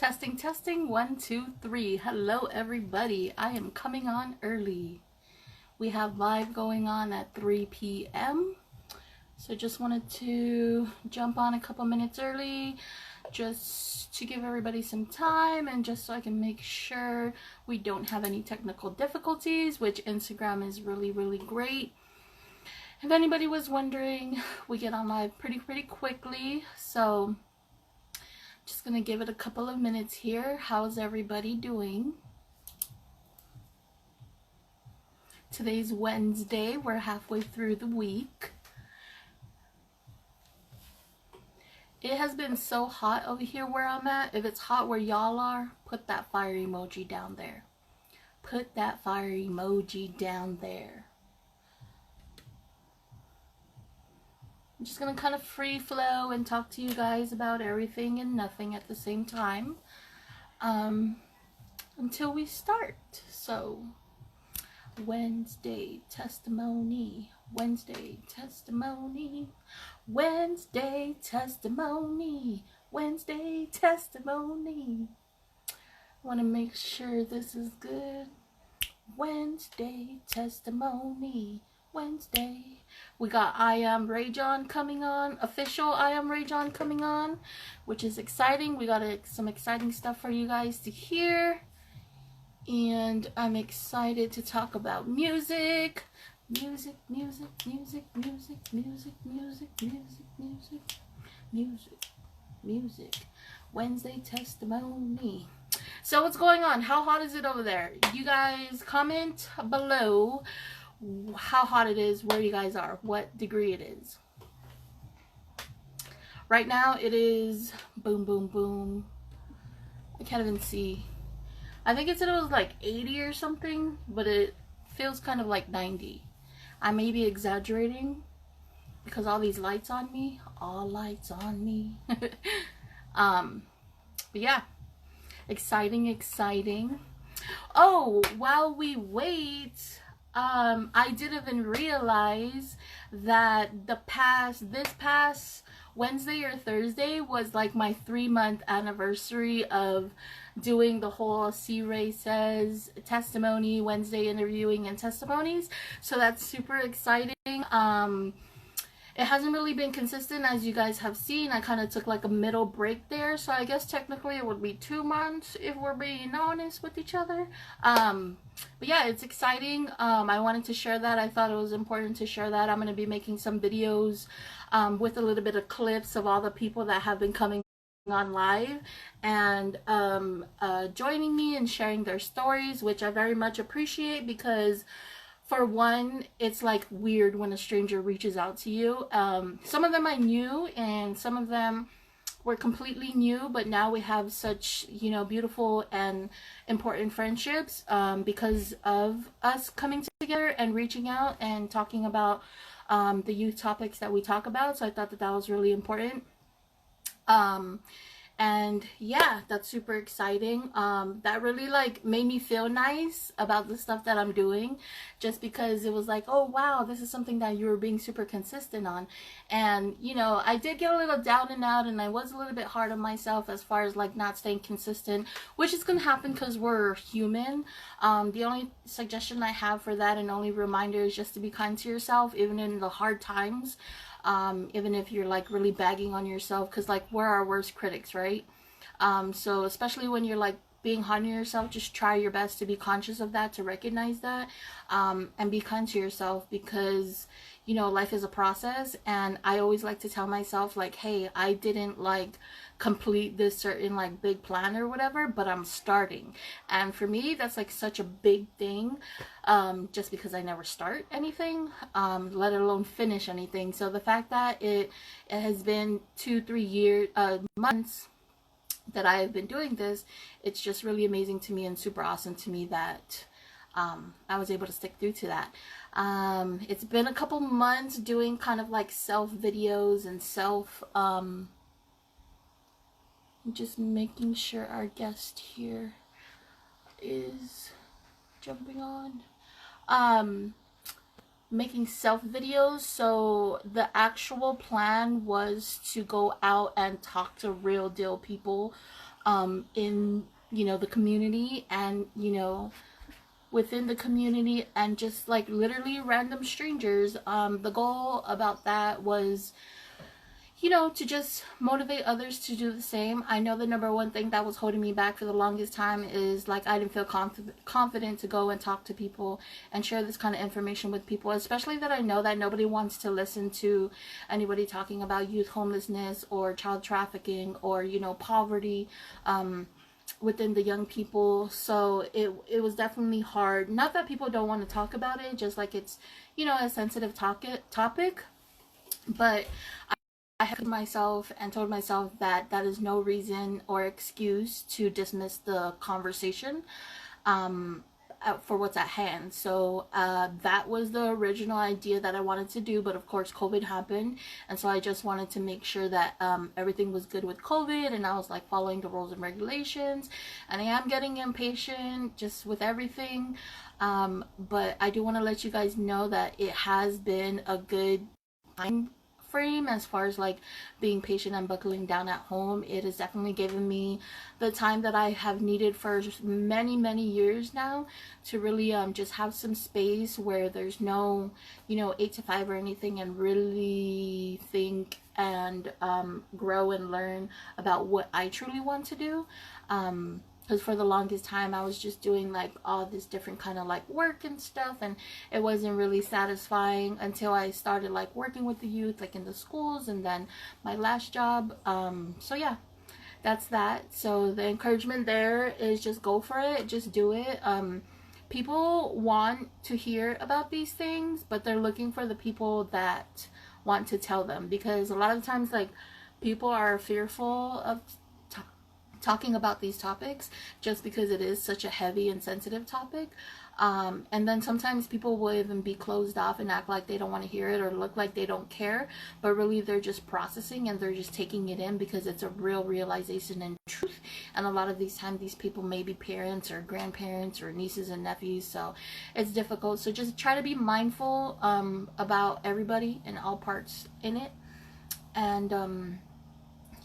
Testing, testing, 1, 2, 3. Hello, everybody. I am coming on early. We have live going on at 3 p.m. So just wanted to jump on a couple minutes early just to give everybody some time and just so I can make sure we don't have any technical difficulties, which Instagram is really great. If anybody was wondering, we get on live pretty quickly. So just gonna give it a couple of minutes here. How's everybody doing? Today's Wednesday. We're halfway through the week. It has been so hot over here where I'm at. If it's hot where y'all are, put that fire emoji down there. Put that fire emoji down there. I'm just gonna kind of free flow and talk to you guys about everything and nothing at the same time until we start. So Wednesday testimony, Wednesday testimony, Wednesday testimony, Wednesday testimony. I want to make sure this is good. Wednesday testimony, Wednesday. We got Iamrayjohn coming on, official Iamrayjohn coming on, which is exciting. We got some exciting stuff for you guys to hear. And I'm excited to talk about music. Music. Wednesday testimony. So what's going on? How hot is it over there? You guys comment below how hot it is, where you guys are, what degree it is. Right now it is boom. I can't even see. I think it said it was like 80 or something, but it feels kind of like 90. I may be exaggerating because all these lights on me, all lights on me. But yeah, exciting. Oh, while we wait, I didn't even realize that this past Wednesday or Thursday was like my 3-month anniversary of doing the whole C. Ray Says testimony, Wednesday interviewing and testimonies. So that's super exciting. It hasn't really been consistent, as you guys have seen. I kind of took like a middle break there, so I guess technically it would be 2 months if we're being honest with each other. But yeah, it's exciting. I wanted to share that. I thought it was important to share that. I'm going to be making some videos with a little bit of clips of all the people that have been coming on live and joining me and sharing their stories, which I very much appreciate, because for one, it's like weird when a stranger reaches out to you. Some of them I knew and some of them were completely new, but now we have such, beautiful and important friendships because of us coming together and reaching out and talking about the youth topics that we talk about. So I thought that was really important. And yeah, that's super exciting. That really made me feel nice about the stuff that I'm doing, just because it was like, oh wow, this is something that you were being super consistent on. And I did get a little down and out, and I was a little bit hard on myself as far as not staying consistent, which is gonna happen because we're human. The only suggestion I have for that, and only reminder, is just to be kind to yourself, even in the hard times. Even if you're really bagging on yourself, because we're our worst critics, right? So especially when you're being hard on yourself, just try your best to be conscious of that, to recognize that, and be kind to yourself, because life is a process. And I always like to tell myself hey, I didn't complete this certain big plan or whatever, but I'm starting. And for me, that's such a big thing, just because I never start anything, let alone finish anything. So the fact that it has been 2-3 months that I have been doing this, it's just really amazing to me and super awesome to me that I was able to stick through to that. It's been a couple months doing kind of self videos and self just making sure our guest here is jumping on. making self videos. So the actual plan was to go out and talk to real deal people in, you know, the community, and, you know, within the community, and just like literally random strangers. The goal about that was, you know, to just motivate others to do the same. I know the number one thing that was holding me back for the longest time is like I didn't feel confident to go and talk to people and share this kind of information with people, especially that I know that nobody wants to listen to anybody talking about youth homelessness or child trafficking or, you know, poverty within the young people. So it was definitely hard. Not that people don't want to talk about it, just like it's, you know, a sensitive topic. But I have myself and told myself that that is no reason or excuse to dismiss the conversation for what's at hand. So that was the original idea that I wanted to do, but of course COVID happened, and so I just wanted to make sure that everything was good with COVID, and I was like following the rules and regulations, and I am getting impatient just with everything, but I do want to let you guys know that it has been a good time frame as far as like being patient and buckling down at home. It has definitely given me the time that I have needed for many years now to really just have some space where there's no, you know, 8 to 5 or anything, and really think and grow and learn about what I truly want to do. Because for the longest time I was just doing like all this different kind of like work and stuff, and it wasn't really satisfying until I started like working with the youth like in the schools, and then my last job. So yeah, that's that. So the encouragement there is just go for it, just do it. People want to hear about these things, but they're looking for the people that want to tell them, because a lot of times like people are fearful of talking about these topics just because it is such a heavy and sensitive topic. And then sometimes people will even be closed off and act like they don't want to hear it or look like they don't care, but really they're just processing and they're just taking it in because it's a real realization and truth. And a lot of these times these people may be parents or grandparents or nieces and nephews, so it's difficult. So just try to be mindful about everybody and all parts in it, and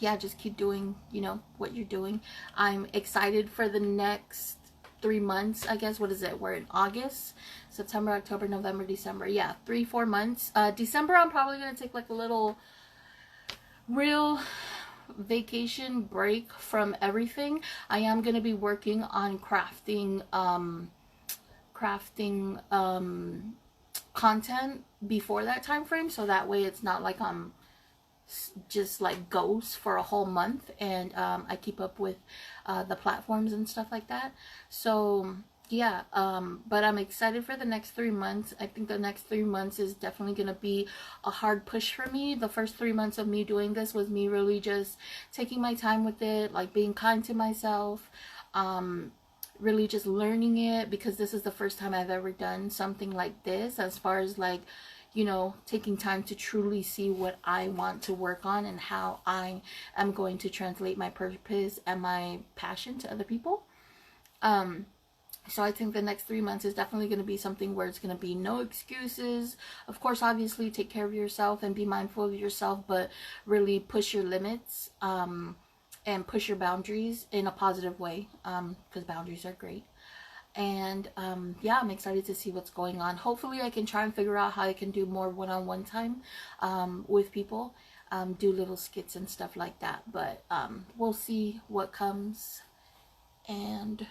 yeah, just keep doing, you know, what you're doing. I'm excited for the next 3 months, I guess. What is it? We're in August, September, October, November, December. Yeah, 3-4 months. December, I'm probably going to take like a little real vacation break from everything. I am going to be working on crafting content before that time frame, so that way it's not like I'm just like ghost for a whole month, and I keep up with the platforms and stuff like that. So yeah, but I'm excited for the next 3 months. I think the next 3 months is definitely gonna be a hard push for me. The first 3 months of me doing this was me really just taking my time with it, like being kind to myself, really just learning it, because this is the first time I've ever done something like this, as far as like, you know, taking time to truly see what I want to work on and how I am going to translate my purpose and my passion to other people. So I think the next 3 months is definitely going to be something where it's going to be no excuses. Of course, obviously take care of yourself and be mindful of yourself, but really push your limits, and push your boundaries in a positive way, because boundaries are great. And yeah, I'm excited to see what's going on. Hopefully I can try and figure out how I can do more one-on-one time with people, do little skits and stuff like that, but we'll see what comes. And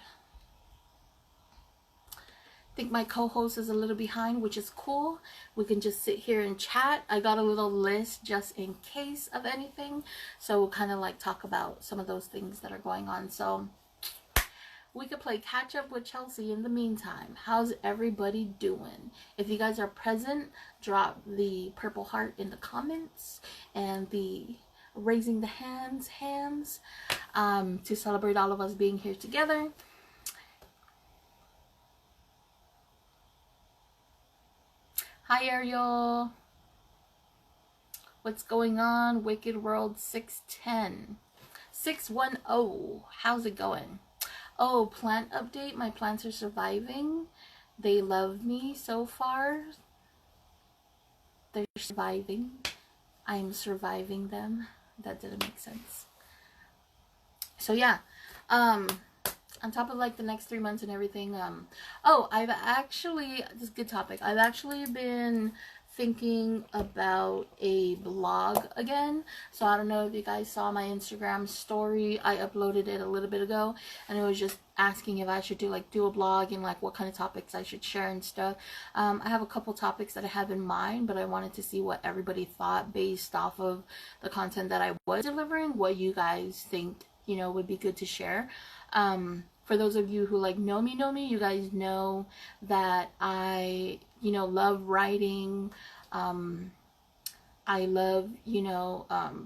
I think my co-host is a little behind, which is cool. We can just sit here and chat. I got a little list just in case of anything, so we'll kind of like talk about some of those things that are going on. So we could play catch up with Chelsea in the meantime. How's everybody doing? If you guys are present, drop the purple heart in the comments and the raising the hands to celebrate all of us being here together. Hi Ariel. What's going on? Wicked World 610. 610. How's it going? Oh, plant update. My plants are surviving. They love me so far. they're surviving. I'm surviving them. That didn't make sense. So yeah, um, on top of like the next 3 months and everything, I've actually, this is a good topic. I've actually been thinking about a blog again. So I don't know if you guys saw my Instagram story. I uploaded it a little bit ago, and it was just asking if I should do a blog and like what kind of topics I should share and stuff. I have a couple topics that I have in mind, but I wanted to see what everybody thought based off of the content that I was delivering, what you guys think, would be good to share. For those of you who like know me, you guys know that I, love writing. I love,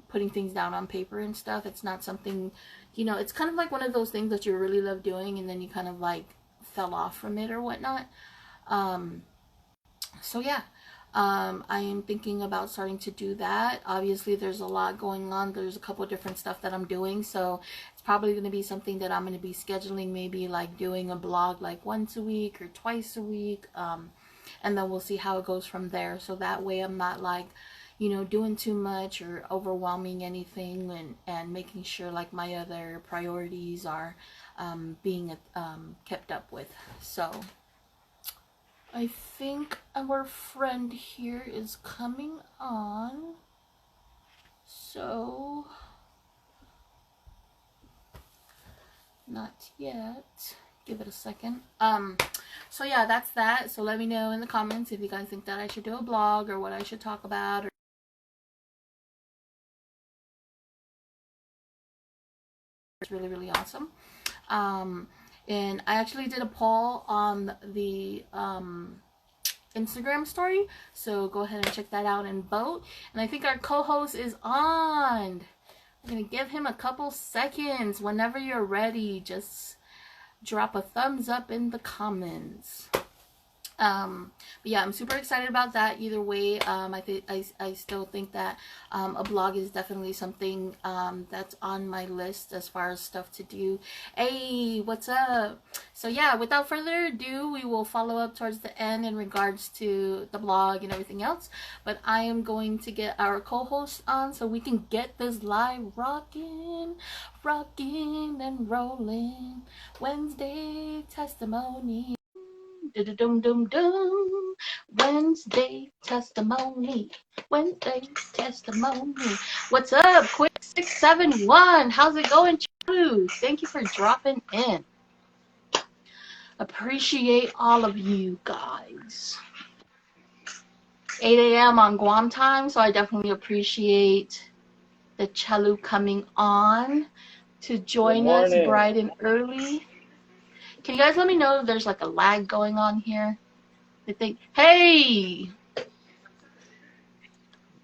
putting things down on paper and stuff. It's not something, it's kind of like one of those things that you really love doing and then you kind of like fell off from it or whatnot. So yeah, I am thinking about starting to do that. Obviously, there's a lot going on. There's a couple of different stuff that I'm doing, so it's probably going to be something that I'm going to be scheduling, maybe like doing a blog like once a week or twice a week, and then we'll see how it goes from there. So that way I'm not like, doing too much or overwhelming anything, and making sure like my other priorities are being kept up with. So I think our friend here is coming on. So, not yet. Give it a second. So yeah, that's that. So let me know in the comments if you guys think that I should do a blog or what I should talk about. It's really, really awesome. And I actually did a poll on the Instagram story, so go ahead and check that out and vote. And I think our co-host is on. I'm gonna give him a couple seconds. Whenever you're ready, just drop a thumbs up in the comments. But yeah, I'm super excited about that. Either way, I still think that a blog is definitely something that's on my list as far as stuff to do. Hey, what's up? So yeah, without further ado, we will follow up towards the end in regards to the blog and everything else. But I am going to get our co-host on so we can get this live rocking and rolling. Wednesday testimony. Dum. Wednesday testimony. Wednesday testimony. What's up? Quick 671. How's it going, Chu? Thank you for dropping in. Appreciate all of you guys. 8 a.m. on Guam time, so I definitely appreciate the Chalu coming on to join us bright and early. Can you guys let me know if there's like a lag going on here? I think, hey!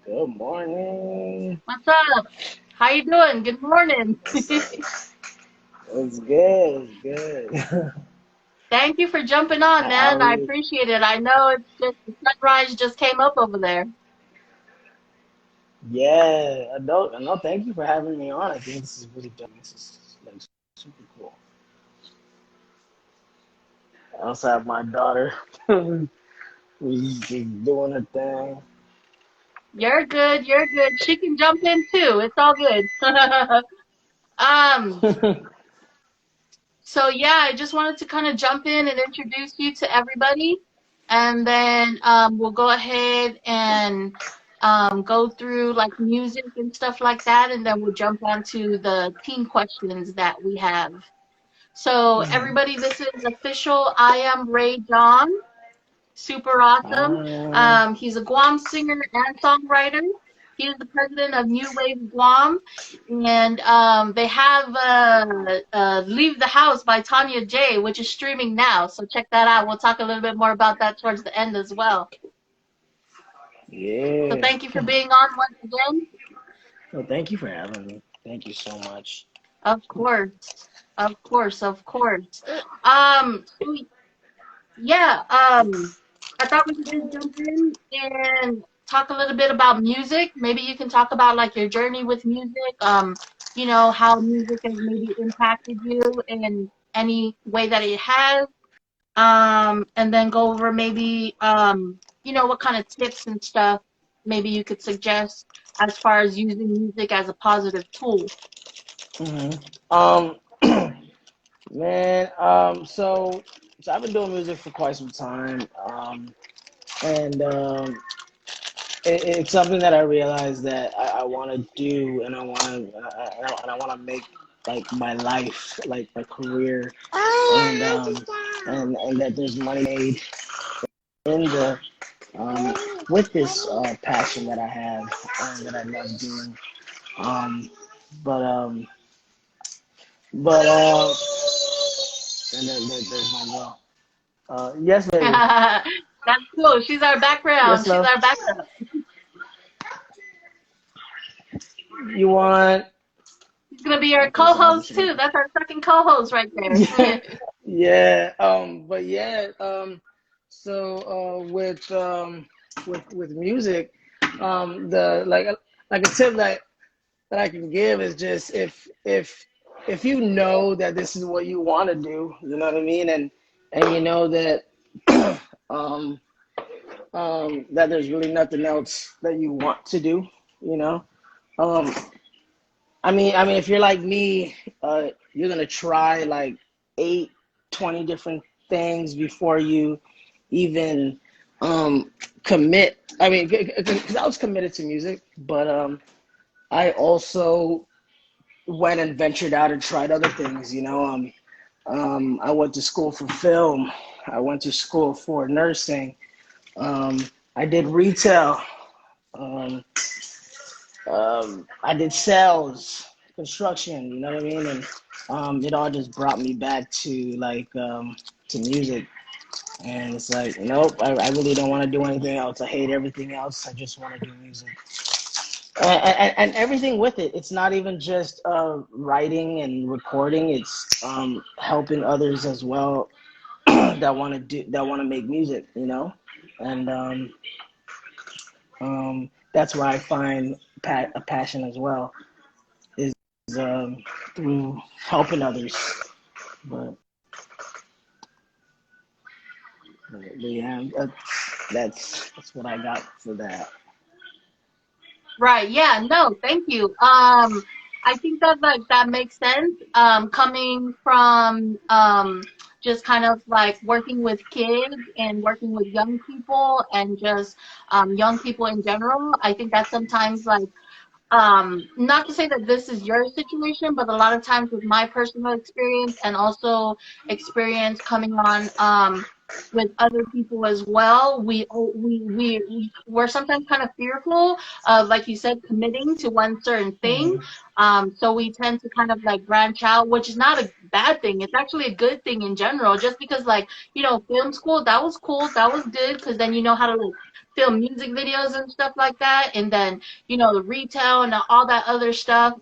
Good morning. What's up? How you doing? Good morning. It's good. It's good. Thank you for jumping on, man. I appreciate it. I know it's just the sunrise just came up over there. Yeah, no, thank you for having me on. I think this is really dope. This is like super cool. I also have my daughter who's doing her thing. You're good. You're good. She can jump in too. It's all good. um. So yeah, I just wanted to kind of jump in and introduce you to everybody, and then we'll go ahead and go through like music and stuff like that, and then we'll jump onto the team questions that we have. So everybody, this is official. Iamrayjohn. Super awesome. He's a Guam singer and songwriter. He is the president of New Wave Guam, and they have "Leave the House" by Tanya J, which is streaming now. So check that out. We'll talk a little bit more about that towards the end as well. Yeah. So thank you for being on once again. Well, thank you for having me. Thank you so much. Of course. Yeah, I thought we could just jump in and talk a little bit about music. Maybe you can talk about like your journey with music, how music has maybe impacted you in any way that it has. And then go over maybe, what kind of tips and stuff, maybe you could suggest as far as using music as a positive tool? hmm Man, so I've been doing music for quite some time, and it's something that I realized that I want to do, and I want to make like my life, like my career, and that there's money made in the um, with this passion that I have and that I love doing. Um, but um, but and there's my girl. Yes, baby. That's cool. She's our background. Yes, She's love. our background. You want? She's gonna be our Okay, so I'll co-host just too. That's our second co-host right there. yeah, yeah. But yeah. With with music, the like a tip that I can give is just if you know that this is what you want to do, you know what I mean, and you know that um that there's really nothing else that you want to do, you know. Um, I mean, if you're like me, you're gonna try like 8, 20 different things before you even commit. I mean, because I was committed to music, but I also went and ventured out and tried other things. I went to school for film. I went to school for nursing. Um, I did retail. Um, I did sales, construction. You know what I mean? And it all just brought me back to to music. And it's like, nope, I really don't want to do anything else. I hate everything else. I just want to do music. And everything with it. It's not even just writing and recording. It's helping others as well that want to make music. And that's where I find a passion as well is through helping others. But, but yeah, that's what I got for that. Right. Yeah. No, thank you. I think that like that makes sense. Coming from just kind of like working with kids and working with young people and just young people in general. I think that sometimes like not to say that this is your situation, but a lot of times with my personal experience and also experience coming on with other people as well, we're sometimes kind of fearful of, like you said, committing to one certain thing. Mhm. So we tend to kind of like branch out, which is not a bad thing. It's actually a good thing in general, just because like, film school, that was cool, that was good, because then you know how to like film music videos and stuff like that, and then the retail and all that other stuff.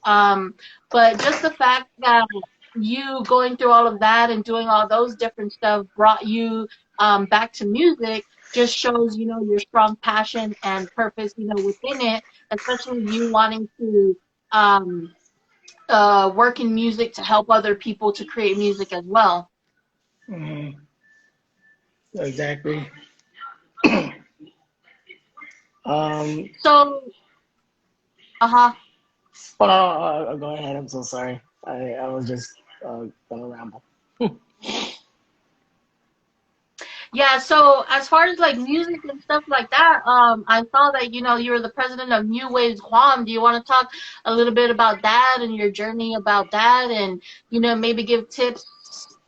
But just the fact that you going through all of that and doing all those different stuff brought you back to music just shows, your strong passion and purpose, within it, especially you wanting to um, work in music to help other people to create music as well. Mhm. Exactly. Um, So, uh-huh. oh, no, no, go ahead. I'm so sorry. I was just gonna ramble. Yeah, so as far as like music and stuff like that, I saw that you're the president of New Waves Guam. Do you want to talk a little bit about that and your journey about that, and maybe give tips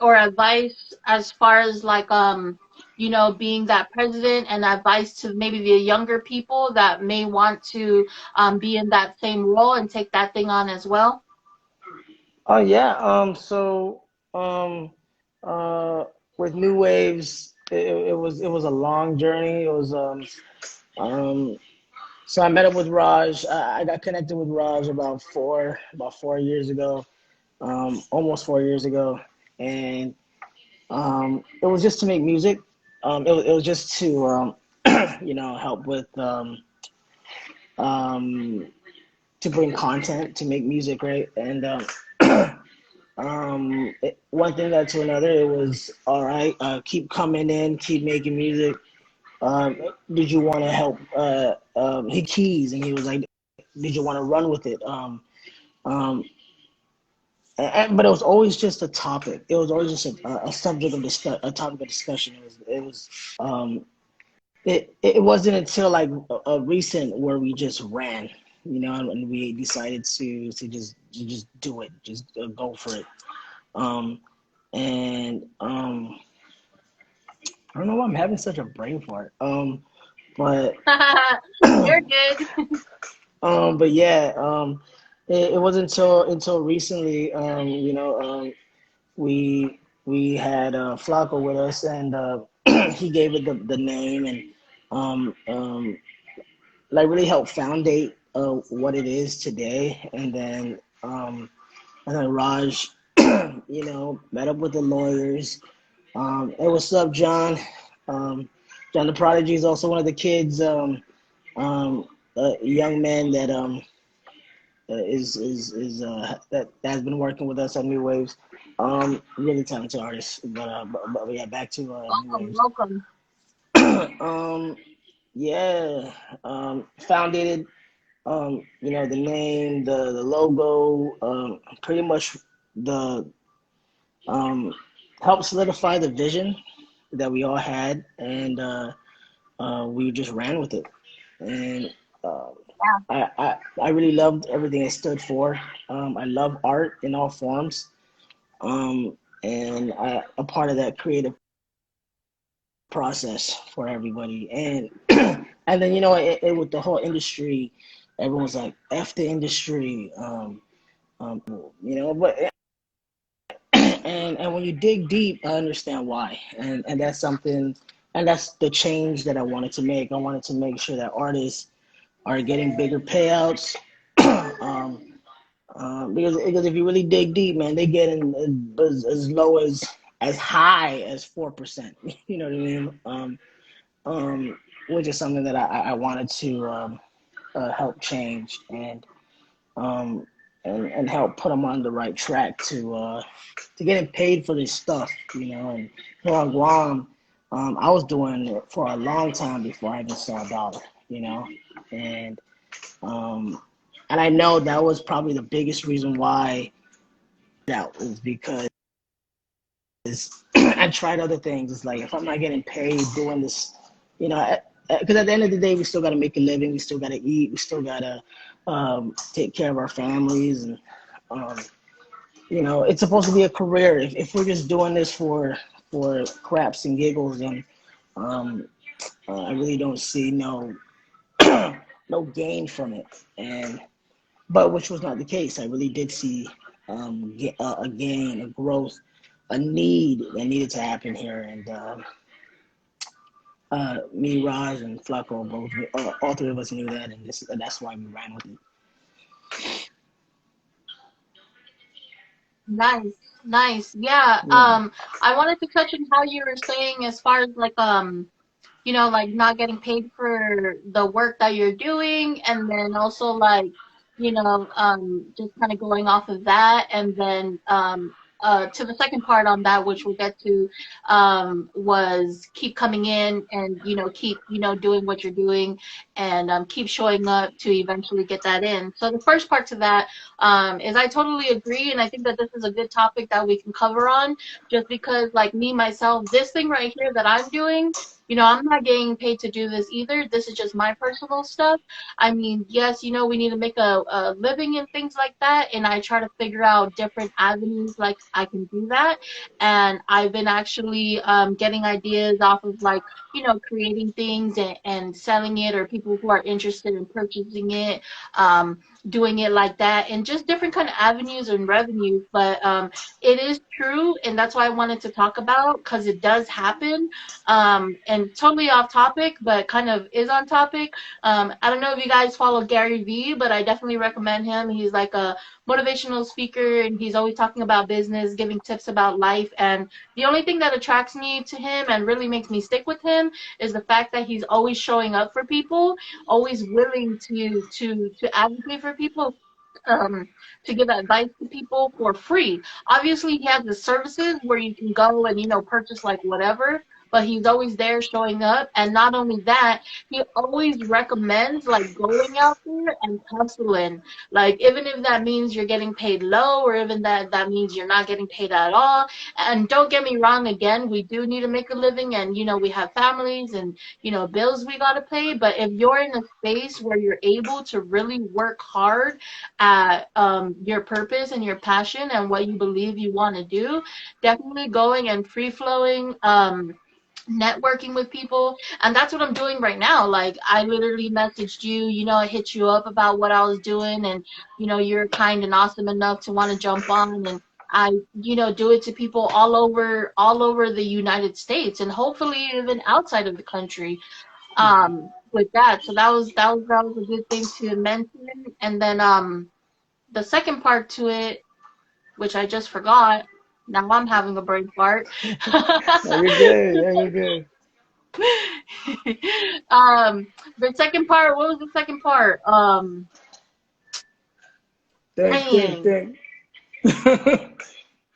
or advice as far as like being that president, and advice to maybe the younger people that may want to be in that same role and take that thing on as well? Oh yeah. Um, uh, with New Waves, it was a long journey. Um, so I met up with Raj. I got connected with Raj about 4 years ago, almost 4 years ago, and it was just to make music. It was just to help with um, to bring content to make music, right? And one thing led to another. It was all right. Keep coming in, keep making music. um, did you want to help hit keys? And he was like, did you want to run with it? Um, but it was always just a topic. It was always just a subject of a topic of discussion. Um, it wasn't until like a recent where we just ran, and we decided to just do it, just go for it. Um, and I don't know why I'm having such a brain fart. But You're good. but yeah, it wasn't until recently, we had Flacco with us, and he gave it the name, and um, um, like really helped foundate what it is today. And then Raj, met up with the lawyers. Hey, what's up, John? John the Prodigy is also one of the kids. A young man that that has been working with us at New Waves. Really talented artist. But yeah, back to New Welcome, Waves. welcome. um, yeah, founded it. The name, the logo, pretty much the um, helped solidify the vision that we all had, and we just ran with it. And uh, I really loved everything it stood for. I love art in all forms, and a part of that creative process for everybody. And and then with the whole industry, everyone's like "F the industry," but and when you dig deep, I understand why, and that's something, and that's the change that I wanted to make. I wanted to make sure that artists are getting bigger payouts. um, because if you really dig deep, man, they get in as low as high as 4%. You know what I mean? Um, which is something that I wanted to help change, um, and help put them on the right track to getting paid for this stuff. And here on Guam, I was doing it for a long time before I even saw a dollar. And um, and I know that was probably the biggest reason why that was because I tried other things. It's like if I'm not getting paid doing this, you know, because at the end of the day, we still got to make a living. We still got to eat. We still got to take care of our families, and um, it's supposed to be a career. If we're just doing this for craps and giggles, then um, I really don't see no gain from it. But which was not the case. I really did see a gain, a growth, a need that needed to happen here, and me, Raj, and Flacco both, all three of us knew that, and that's why we ran with it. Nice, nice. Yeah. Yeah. I wanted to touch on how you were saying as far as like like not getting paid for the work that you're doing, and then also like, just kind of going off of that, and then to the second part on that, which we'll get to, was keep coming in and keep doing what you're doing, and keep showing up to eventually get that in. So the first part to that is I totally agree, and I think that this is a good topic that we can cover on, just because like me myself, this thing right here that I'm doing. I'm not getting paid to do this either. This is just my personal stuff. I mean, yes, we need to make a living and things like that. And I try to figure out different avenues like I can do that. And I've been actually getting ideas off of like, creating things and selling it, or people who are interested in purchasing it, doing it like that, and just different kind of avenues and revenues. But it is true. And that's why I wanted to talk about, because it does happen, and totally off topic, but kind of is on topic. I don't know if you guys follow Gary Vee, but I definitely recommend him. He's like a motivational speaker, and he's always talking about business, giving tips about life. And the only thing that attracts me to him and really makes me stick with him is the fact that he's always showing up for people, always willing to advocate for people. Um, to give advice to people for free. Obviously, he has the services where you can go and purchase like whatever, but he's always there showing up. And not only that, he always recommends like going out there and hustling. Like even if that means you're getting paid low, or even that means you're not getting paid at all. And don't get me wrong, again, we do need to make a living, and we have families and bills we gotta pay. But if you're in a space where you're able to really work hard at your purpose and your passion and what you believe you want to do, definitely going and free flowing, networking with people. And that's what I'm doing right now. Like I literally messaged you, I hit you up about what I was doing, and you're kind and awesome enough to want to jump on. And I do it to people all over the United States, and hopefully even outside of the country, with that. So that was a good thing to mention. And then the second part to it, which I just forgot. Now I'm having a brain fart. No, you're good. Yeah, you're good. The second part, what was the second part? Think, think, Dang. think.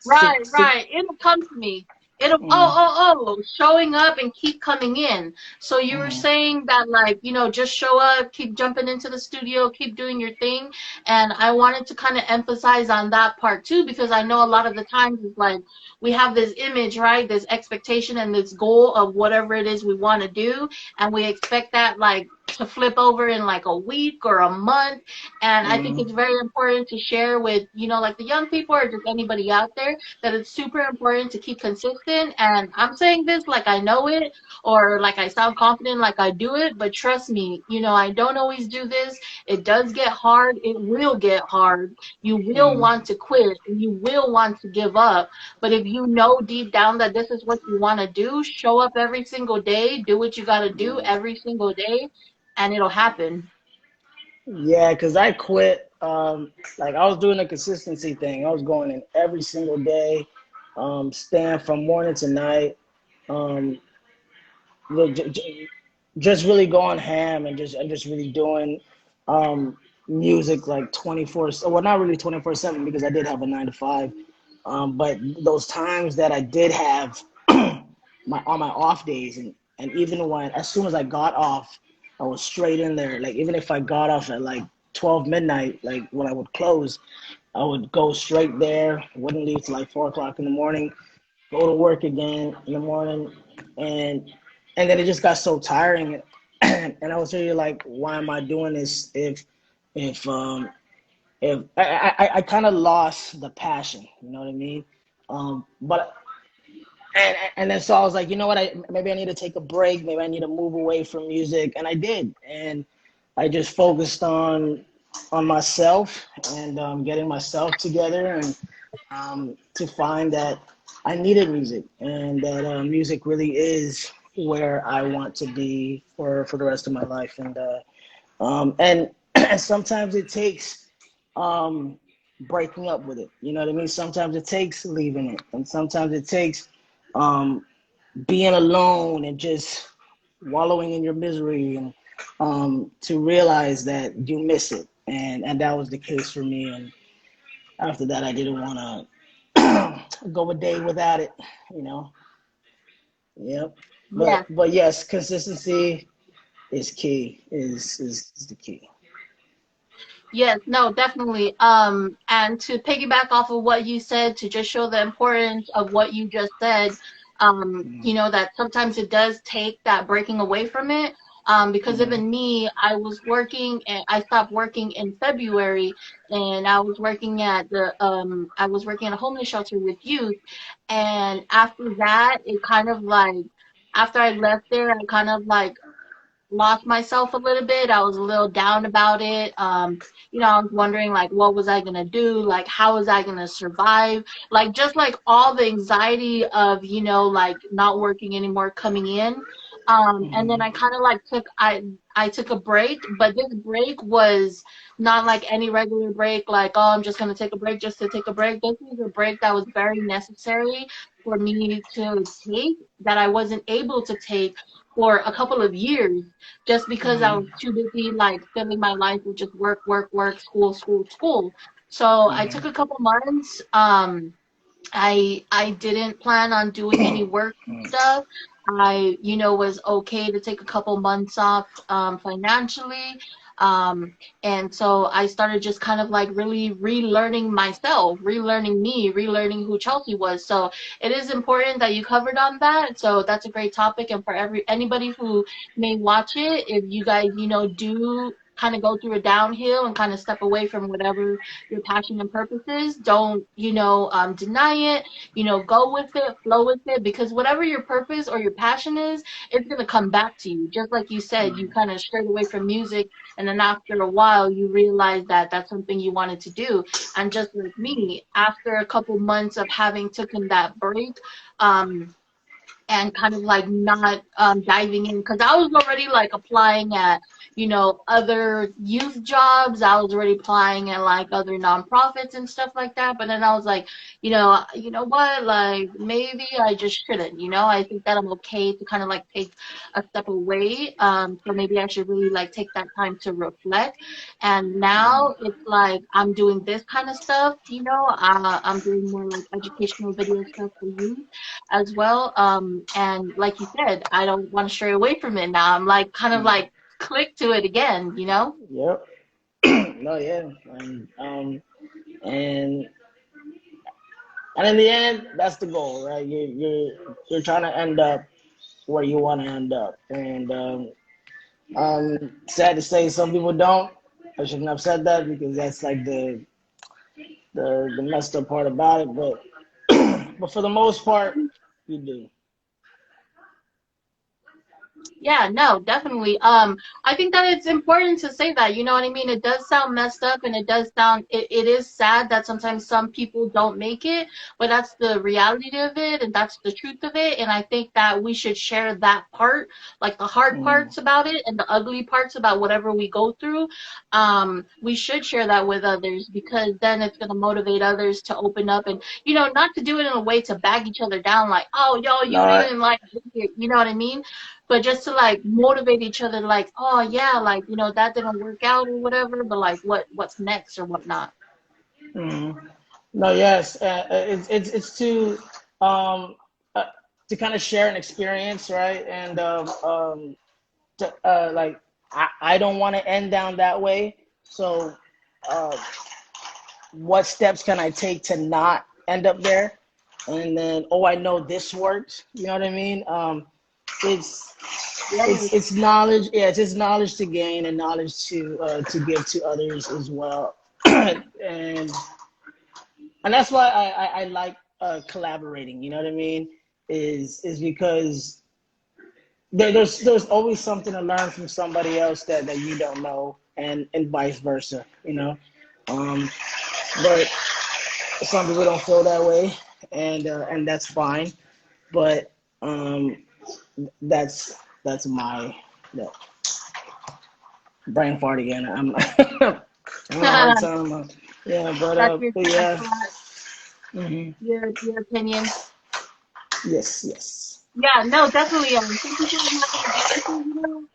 Right, Six, six. right. It'll come to me. It'll Mm, showing up and keep coming in. So you were mm, saying that like, just show up, keep jumping into the studio, keep doing your thing. And I wanted to kind of emphasize on that part too, because I know a lot of the times it's like we have this image, right? This expectation and this goal of whatever it is we want to do, and we expect that like to flip over in like a week or a month. And I think mm, it's very important to share with, like the young people or just anybody out there, that it's super important to keep consistent. And I'm saying this like I know it, or like I sound confident like I do it, but trust me, I don't always do this. It does get hard. It will get hard. You will mm, want to quit. You will want to give up. But if you know deep down that this is what you want to do, show up every single day, do what you got to do mm. every single day, and it'll happen. Yeah, because I quit. Like I was doing the consistency thing. I was going in every single day, staying from morning to night. Um, just really going ham and just really doing music like 24, well, not really 24/7 because I did have a 9 to 5. But those times that I did have my on my off days, and even when as soon as I got off, I was straight in there. Like even if I got off at like 12 midnight, like when I would close, I would go straight there, wouldn't leave till like 4 o'clock in the morning, go to work again in the morning, and then it just got so tiring, and I was really like, why am I doing this if I kind of lost the passion, you know what I mean? But and then so I was like, you know what? Maybe I need to take a break. Maybe I need to move away from music, and I did. And I just focused on myself and getting myself together, and to find that I needed music, and that music really is where I want to be for the rest of my life. And and sometimes it takes um, breaking up with it. You know what I mean? Sometimes it takes leaving it, and sometimes it takes um, being alone and just wallowing in your misery, and to realize that you miss it. And that was the case for me. And after that, I didn't want to go a day without it. You know. Yep. Yes. But yes, consistency is key. Is the key. Yes, no, definitely. And to piggyback off of what you said, to just show the importance of what you just said, that sometimes it does take that breaking away from it. Because Mm-hmm. even me, I was working and I stopped working in February, and I was working at a homeless shelter with youth. And after that, it kind of like, after I left there, I kind of like lost myself a little bit. I was a little down about it. I was wondering like what was I gonna do? Like how was I gonna survive? Like just like all the anxiety of, like not working anymore coming in. And then Mm-hmm. I kind of like I took a break, but this break was not like any regular break, like, oh, I'm just gonna take a break just to take a break. This was a break that was very necessary for me to take, that I wasn't able to take for a couple of years, just because I was Mm-hmm. too busy like filling my life with just work, work, work, school, school, school. So I took a couple months. I didn't plan on doing any work and stuff. I, was okay to take a couple months off financially. And so I started just kind of like really relearning myself, relearning me, relearning who Chelsea was. So it is important that you covered on that. So that's a great topic. And for anybody who may watch it, if you guys, do kind of go through a downhill and kind of step away from whatever your passion and purpose is, don't, deny it, go with it, flow with it, because whatever your purpose or your passion is, it's going to come back to you. Just like you said, you kind of strayed away from music, and then after a while, you realize that that's something you wanted to do. And just like me, after a couple months of having taken that break, and kind of like not diving in, because I was already like applying at other youth jobs. I was already applying at like other nonprofits and stuff like that, but then I was like, what, like maybe I just shouldn't. I think that I'm okay to kind of like take a step away, so maybe I should really like take that time to reflect. And now it's like I'm doing this kind of stuff. I'm doing more like educational video stuff for youth as well. And like you said, I don't want to stray away from it now. I'm like kind of like click to it again. Yep. No, yeah. And and in the end, that's the goal, right? You're trying to end up where you want to end up. And sad to say, some people don't. I shouldn't have said that because that's like the messed up part about it. But but for the most part, you do. Yeah, no, definitely. I think that it's important to say that, you know what I mean? It does sound messed up, and it is sad that sometimes some people don't make it, but that's the reality of it and that's the truth of it. And I think that we should share that part, like the hard Mm. parts about it and the ugly parts about whatever we go through. We should share that with others, because then it's gonna motivate others to open up, and not to do it in a way to bag each other down, like, oh, yo, you No, didn't like it, you know what I mean? But just to like motivate each other, like, oh yeah, like, that didn't work out or whatever, but like what's next or whatnot. mm. No, yes, it's um uh, to kind of share an experience, right? And to, like I don't want to end down that way. So, uh, what steps can I take to not end up there? And then, oh, I know this works. You know what I mean? It's Yes. it's knowledge. Yeah, it's just knowledge to gain and knowledge to give to others as well. and and that's why I like collaborating. You know what I mean? Is because there's always something to learn from somebody else that you don't know, and vice versa. Um, but some people don't feel that way, and that's fine. But that's my no, brain fart again. I'm having a hard That's time. Yeah, your but sad yeah. part, Hmm. your opinion. Yes, yes. Yeah, no, definitely. Some people are not gonna get with you.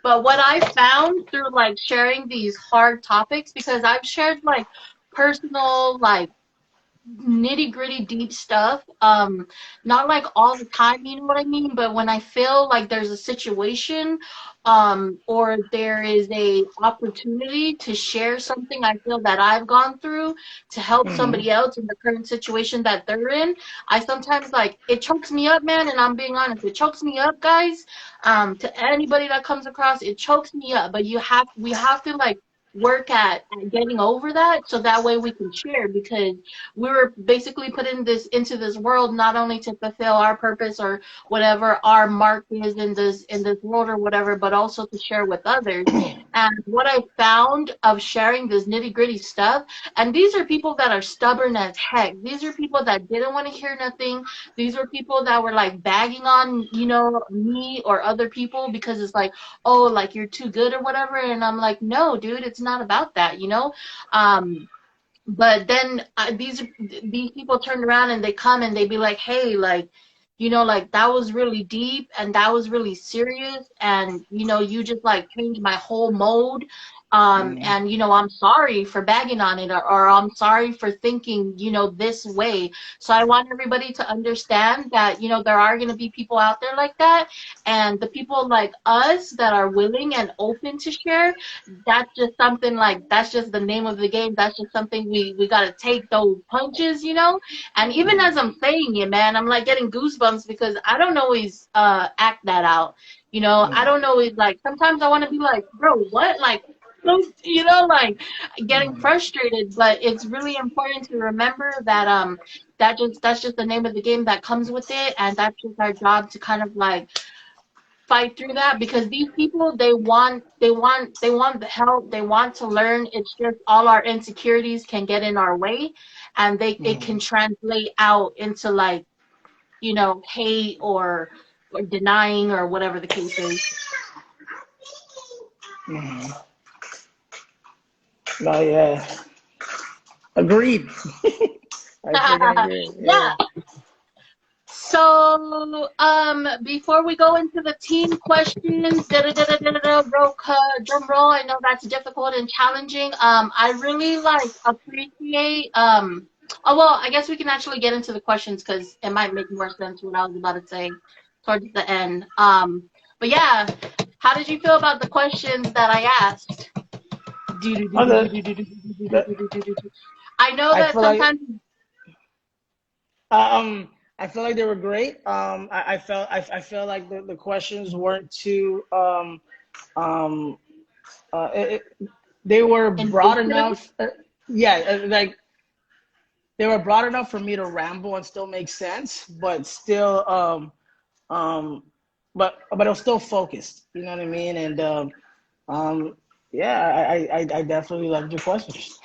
But what I found through like sharing these hard topics, because I've shared like personal, like nitty gritty deep stuff. Not like all the time, you know what I mean? But when I feel like there's a situation, or there is a opportunity to share something I feel that I've gone through to help Hmm. somebody else in the current situation that they're in, I sometimes like it chokes me up, man, and I'm being honest, it chokes me up, guys. To anybody that comes across, it chokes me up. But we have to like work at getting over that, so that way we can share, because we were basically put in this into this world not only to fulfill our purpose or whatever our mark is in this world or whatever, but also to share with others. And what I found of sharing this nitty gritty stuff, and these are people that are stubborn as heck. These are people that didn't want to hear nothing. These were people that were like bagging on, me or other people, because it's like, oh, like you're too good or whatever. And I'm like, no, dude, it's not about that. But then these people turned around and they come and they be like, hey, like, like that was really deep and that was really serious, and you just like changed my whole mode. Mm, And I'm sorry for bagging on it, or I'm sorry for thinking this way. So I want everybody to understand that there are going to be people out there like that, and the people like us that are willing and open to share, that's just something, like, that's just the name of the game. That's just something we got to take those punches. And even as I'm saying it, man, I'm like getting goosebumps because I don't always act that out. I mm, don't always, like, sometimes I want to be like, bro, what? Like, like getting mm, frustrated, but it's really important to remember that that's just the name of the game that comes with it, and that's just our job to kind of like fight through that, because these people, they want the help, they want to learn. It's just all our insecurities can get in our way, and it can mm, translate out into, like, hate or denying or whatever the case is. mm. No, yeah, agreed. I freaking agree. Yeah. Yeah. So, before we go into the team questions, drum roll. I know that's difficult and challenging. I really like appreciate. Oh well, I guess we can actually get into the questions because it might make more sense what I was about to say towards the end. But yeah, how did you feel about the questions that I asked? Oh, the, I know I that feel like sometimes I feel like they were great. I felt like the questions weren't too um it, they were broad invasive. enough. Yeah, like they were broad enough for me to ramble and still make sense, but still um but it was still focused. You know what I mean? And um yeah, I definitely loved your questions.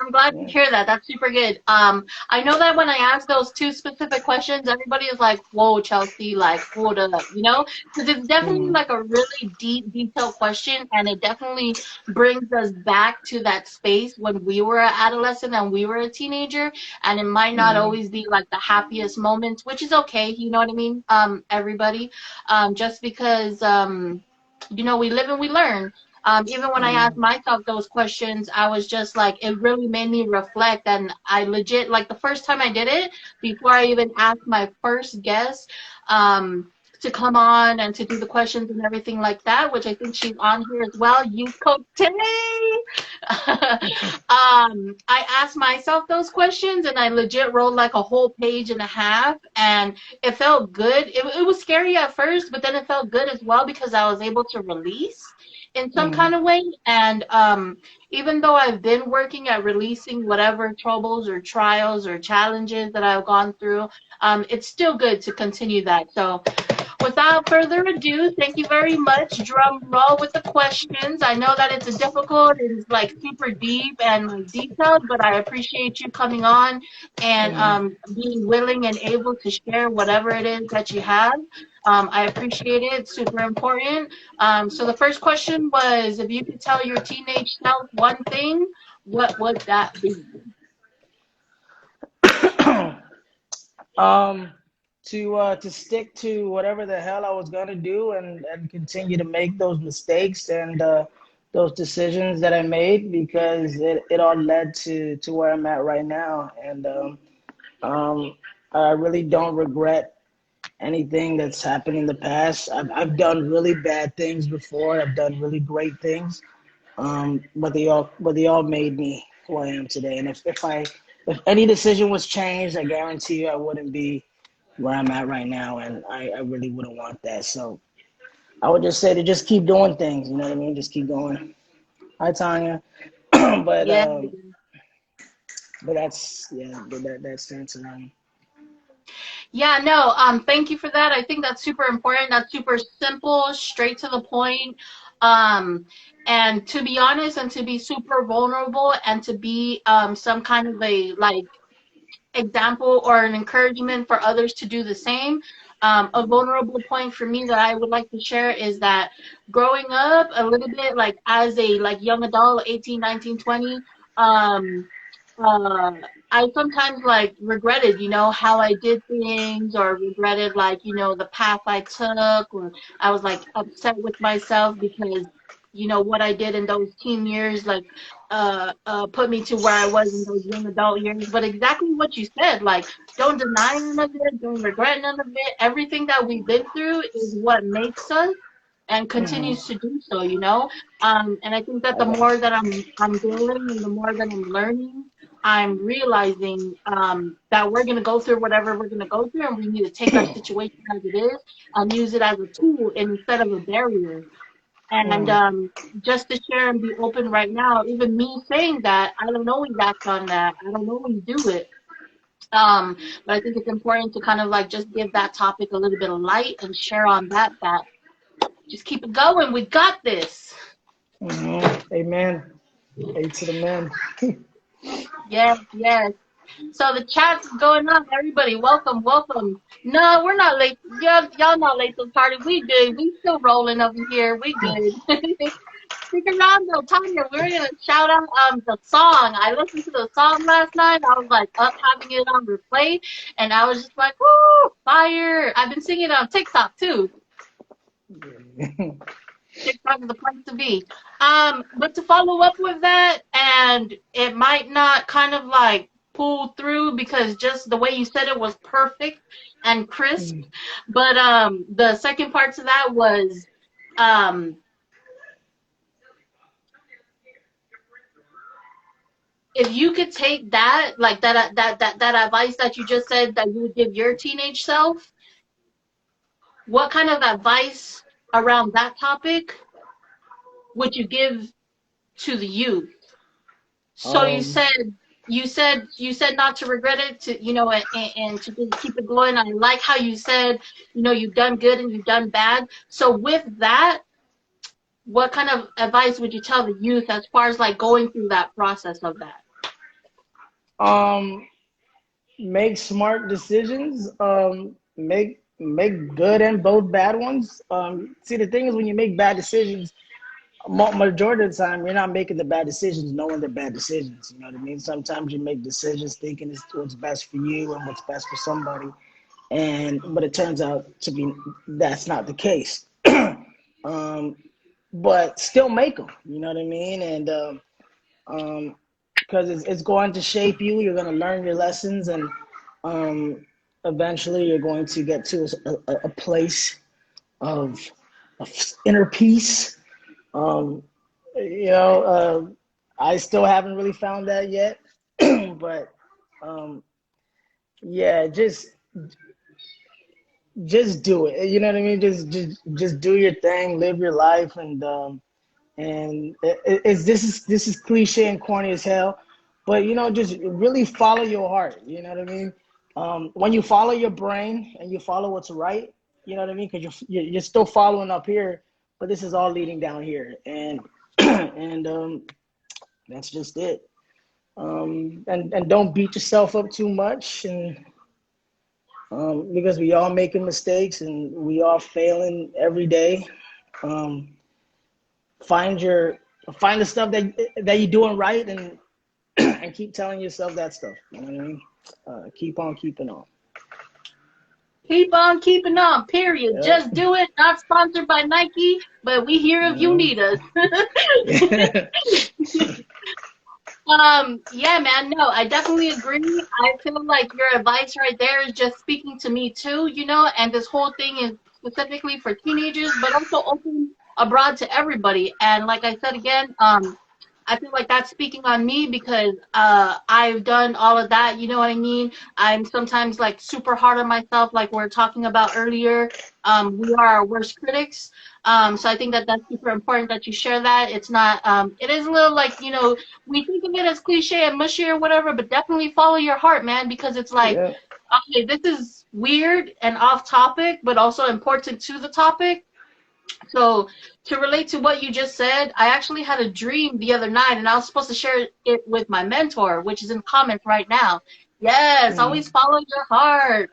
I'm glad to Yeah. hear that. That's super good. I know that when I ask those two specific questions, everybody is like, "Whoa, Chelsea, like, hold up," because it's definitely Mm, like a really deep, detailed question, and it definitely brings us back to that space when we were an adolescent and we were a teenager, and it might not mm, always be like the happiest moments, which is okay. You know what I mean? Everybody, just because we live and we learn. Even when I asked mm, myself those questions, I was just like, it really made me reflect. And I legit, like, the first time I did it, before I even asked my first guest um, to come on and to do the questions and everything like that, which I think she's on here as well, Youth Coach Tay. I asked myself those questions, and I legit wrote like a whole page and a half, and it felt good. It was scary at first, but then it felt good as well because I was able to release in some mm, kind of way. And even though I've been working at releasing whatever troubles or trials or challenges that I've gone through, it's still good to continue that. So without further ado, thank you very much. Drum roll with the questions. I know that it's a difficult, it's like super deep and like detailed, but I appreciate you coming on and mm. being willing and able to share whatever it is that you have. I appreciate it. It's super important. So the first question was, if you could tell your teenage self one thing, what would that be? um to stick to whatever the hell I was gonna do and continue to make those mistakes and those decisions that I made because it all led to where I'm at right now and um I really don't regret anything that's happened in the past. I've done really bad things before. I've done really great things. But they all made me who I am today. And if any decision was changed, I guarantee you I wouldn't be where I'm at right now, and I really wouldn't want that. So I would just say to just keep doing things. You know what I mean? Just keep going. Hi, Tanya. but Yeah. um, but that's yeah, that's the answer. Yeah, no, thank you for that. I think that's super important. That's super simple, straight to the point. Um, and to be honest, and to be super vulnerable, and to be some kind of a like example or an encouragement for others to do the same. A vulnerable point for me that I would like to share is that growing up a little bit like as a like young adult, 18, 19, 20, um, uh, I sometimes like regretted, how I did things, or regretted like, the path I took, or I was like upset with myself because you know, what I did in those teen years, like, put me to where I was in those young adult years. But exactly what you said, like, don't deny none of it, don't regret none of it. Everything that we've been through is what makes us and Hmm. continues to do so, you know? And I think that the I more got that I'm growing and the more that I'm learning, I'm realizing that we're gonna go through whatever we're gonna go through, and we need to take our situation as it is and use it as a tool instead of a barrier. And you. just to share and be open right now, even me saying that, I don't always act on that. I don't always do it. But I think it's important to kind of like just give that topic a little bit of light and share on that, that just keep it going. We got this. Amen. A to the man. Yes, yes. So the chat is going on. Everybody, welcome, welcome. No, we're not late. Y'all not late to the party. We good. We still rolling over here. We good. Stick around though, Tanya. We're gonna shout out the song. I listened to the song last night. I was like up having it on replay, and I was just like, "Woo, fire!" I've been singing it on TikTok too. TikTok is the place to be. But to follow up with that, and it might not kind of like pull through because just the way you said it was perfect and crisp. But the second part to that was um if you could take that, like that advice that you just said that you would give your teenage self, what kind of advice around that topic would you give to the youth? So um, you said not to regret it, to and to just keep it going. I like how you said, you've done good and you've done bad. So with that, what kind of advice would you tell the youth as far as like going through that process of that? um, make smart decisions. Make good and both bad ones. See, the thing is, when you make bad decisions, majority of the time, you're not making the bad decisions knowing they're bad decisions. You know what I mean? Sometimes you make decisions thinking it's what's best for you and what's best for somebody, and but it turns out to be that's not the case. um, but still make them. You know what I mean? And um, because it's going to shape you. You're going to learn your lessons, and um, eventually you're going to get to a place of, of inner peace. Um, you know, I still haven't really found that yet, but um, yeah, just do it. You know what I mean? Just do your thing, live your life, and this is cliche and corny as hell, but just really follow your heart. You know what I mean? When you follow your brain and you follow what's right, you know what I mean? Because you're still following up here, but this is all leading down here, and and that's just it. And don't beat yourself up too much, and because we all making mistakes and we all failing every day. Um, find your find the stuff that you're doing right, and and keep telling yourself that stuff. You know what I mean? Keep on keeping on. Keep on keeping on, period. Just Yep. do it. Not sponsored by Nike, but we here if you Mhm. need us. Yeah, man, no, I definitely agree. I feel like your advice right there is just speaking to me too, and this whole thing is specifically for teenagers, but also open abroad to everybody. And like I said again, I feel like that's speaking on me because I've done all of that, you know what I mean? I'm sometimes like super hard on myself, like we are talking about earlier. We are our worst critics. So I think that that's super important that you share that. It's not, it is a little like, we think of it as cliche and mushy or whatever, but definitely follow your heart, man, because it's like, Yeah. okay, this is weird and off topic, but also important to the topic. So to relate to what you just said, I actually had a dream the other night, and I was supposed to share it with my mentor, which is in comments right now. Yes, always Mm, follow your heart.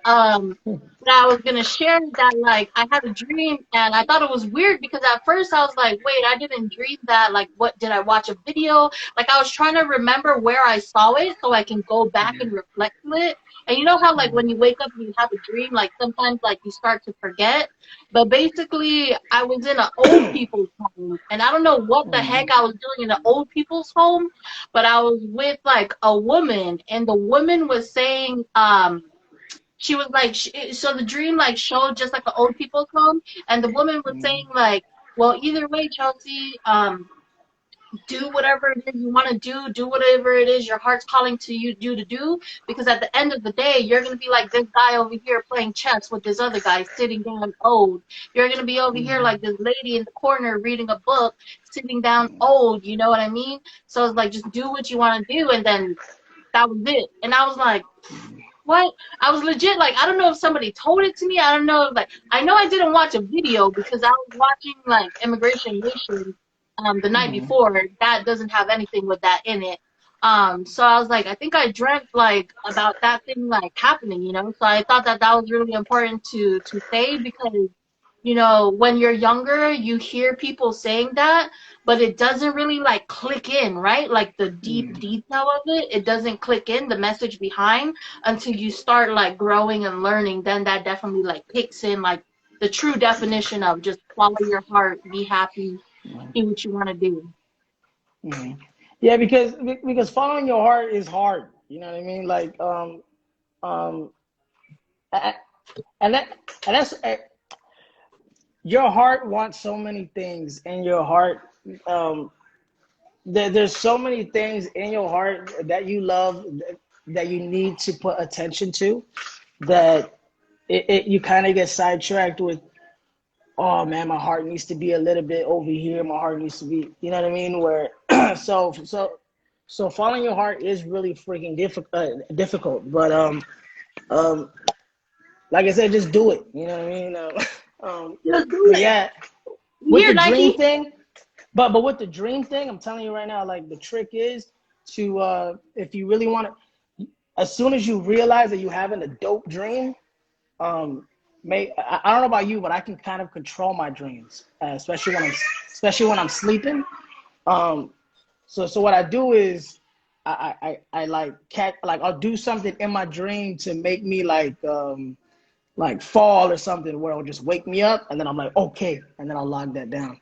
But I was gonna share that like I had a dream and I thought it was weird because at first I was like, wait, I didn't dream that. Like, what did I watch a video? Like I was trying to remember where I saw it so I can go back and reflect to it. And you know how like when you wake up and you have a dream, like sometimes like you start to forget. But basically, I was in an old people's home, and I don't know what the heck I was doing in an old people's home, but I was with like a woman, and the woman was saying, she was like, so the dream like showed just like an old people's home, and the woman was saying like, well, either way, Chelsea, do whatever it is you want to do whatever it is your heart's calling to you to do, because at the end of the day, you're going to be like this guy over here playing chess with this other guy sitting down old. You're going to be over here like this lady in the corner reading a book, sitting down old, you know what I mean? So it's like, just do what you want to do, and then that was it. And I was like, what? I was legit like, I don't know if somebody told it to me. I don't know if like, I know I didn't watch a video because I was watching like Immigration Nation the night before. That doesn't have anything with that in it. So I was like, I think I dreamt like about that thing like happening, you know. So I thought that that was really important to say because when you're younger, you hear people saying that, but it doesn't really like click in, right? Like the deep detail of it, it doesn't click in the message behind until you start like growing and learning. Then that definitely like kicks in like the true definition of just follow your heart, be happy, do what you want to do. mm. Yeah, because following your heart is hard. You know what I mean? Like, um, a- and that and that's your heart wants so many things in your heart. Um, there's so many things in your heart that you love that you need to put attention to that you kind of get sidetracked with, oh man, my heart needs to be a little bit over here, my heart needs to be, you know what I mean, where so following your heart is really freaking difficult, but um like I said, just do it, you know what I mean. Just do But it. yeah, with Here, the dream Nike. thing, but with the dream thing, I'm telling you right now, like the trick is to if you really want to, as soon as you realize that you having a dope dream, um, I don't know about you, but I can kind of control my dreams, especially when I'm sleeping. Um, so what I do is I like like I'll do something in my dream to make me like fall or something where it'll just wake me up, and then I'm like, okay, and then I'll log that down.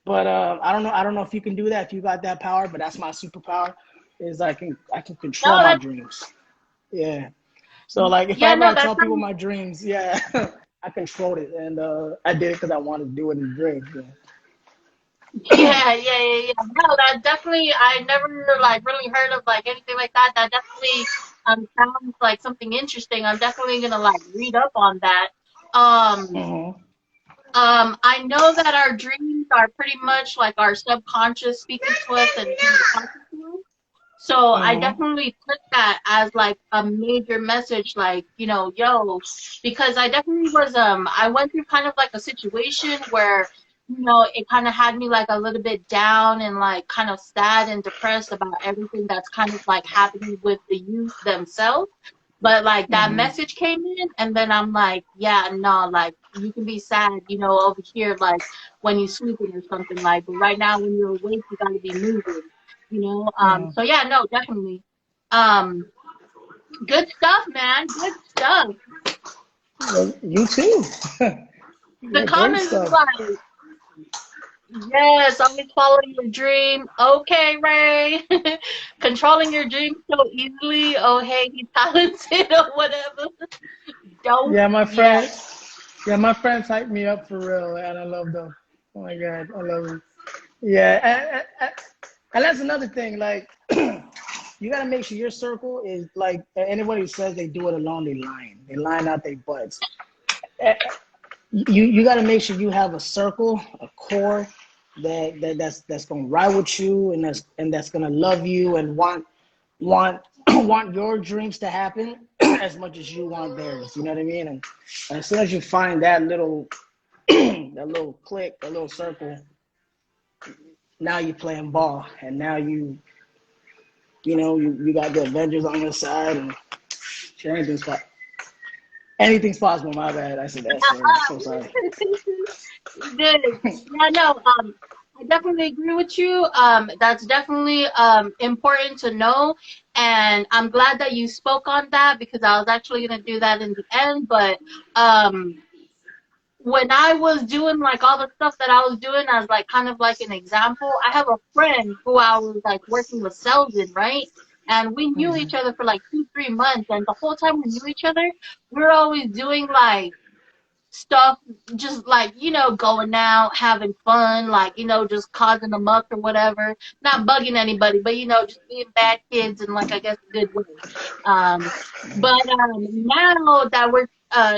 But I don't know if you can do that, if you got that power, but that's my superpower, is I can control No, my that's dreams. Yeah. So like if I yeah, ever no, I that tell people sounds my dreams, yeah, I controlled it, and I did it because I wanted to do it in the dreams. Yeah. yeah. No, that definitely I never like really heard of like anything like that. That definitely sounds like something interesting. I'm definitely gonna like read up on that. Um Mm-hmm. I know that our dreams are pretty much like our subconscious speaking to us and talking to us. So I Mm-hmm. definitely took that as like a major message, like, yo, because I definitely was I went through kind of like a situation where, it kind of had me like a little bit down and like kind of sad and depressed about everything that's kind of like happening with the youth themselves. But like that Mm-hmm. message came in, and then I'm like, yeah, no, like you can be sad, over here, like when you're sleeping or something, like, but right now when you're awake, you gotta be moving. Mm-hmm. So yeah, no, definitely. Um, good stuff, man. Good stuff. Well, you too. The Yeah, great comments is stuff. like, yes, always follow your dream. Okay, Ray. Controlling your dream so easily. Oh, hey, he's talented or whatever. Dope. Yeah, my Yeah. friends. Yeah, my friends hype me up for real, and I love them. Oh my god, I love them. Yeah, and that's another thing. Like, you gotta make sure your circle is like anybody who says they do it alone, they lying. They lying out their butts. Eh, you got to make sure you have a circle, a core that's gonna ride with you, and that's gonna love you and want want your dreams to happen as much as you want theirs. You know what I mean? And as soon as you find that little that little click, that little circle, now you're playing ball, and now you got the Avengers on your side, and anything's anything's possible. My bad, I said that word. So sorry. You did. Yeah, no, I definitely agree with you. That's definitely important to know. And I'm glad that you spoke on that because I was actually gonna do that in the end. But um when I was doing like all the stuff that I was doing as like kind of like an example, I have a friend who I was like working with sales in, right? And we knew each other for like 2, 3 months, and the whole time we knew each other, we were always doing like stuff, just like, going out, having fun, like, just causing a muck or whatever, not bugging anybody, but, just being bad kids in, like, I guess, a good way. Um, but now that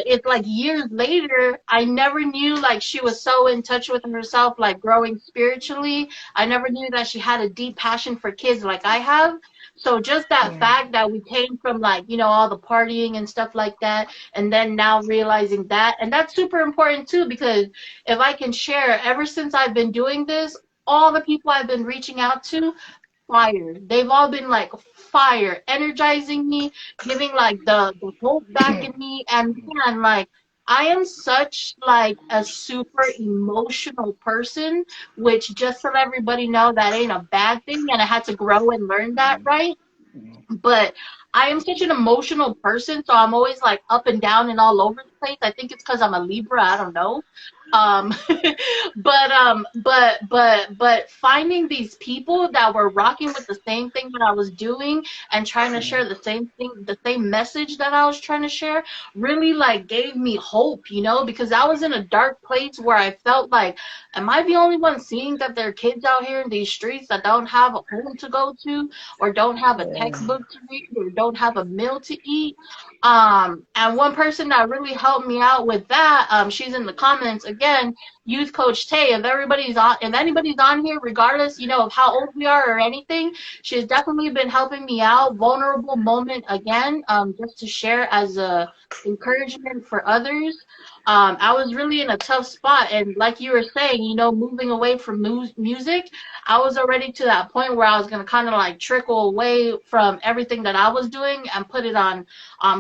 it's like years later, I never knew, like, she was so in touch with herself, like, growing spiritually. I never knew that she had a deep passion for kids like I have. So just that fact that we came from, like, all the partying and stuff like that, and then now realizing that, and that's super important too, because if I can share, ever since I've been doing this, all the people I've been reaching out to, fire, they've all been like fire, energizing me, giving like the hope back in me. And man, like, I am such like a super emotional person, which, just to let everybody know, that ain't a bad thing, and I had to grow and learn that, right? But I am such an emotional person, so I'm always like up and down and all over the place. I think it's because I'm a Libra. I don't know. Um, but finding these people that were rocking with the same thing that I was doing and trying to share the same thing, the same message that I was trying to share, really like gave me hope, because I was in a dark place where I felt like, am I the only one seeing that there are kids out here in these streets that don't have a home to go to, or don't have a Yeah. textbook to read, or don't have a meal to eat? And one person that really helped me out with that, she's in the comments again, Youth Coach Tay. If anybody's on here, regardless, of how old we are or anything, she's definitely been helping me out. Vulnerable moment again, just to share as a encouragement for others. I was really in a tough spot, and like you were saying, moving away from music, I was already to that point where I was gonna kind of like trickle away from everything that I was doing and put it on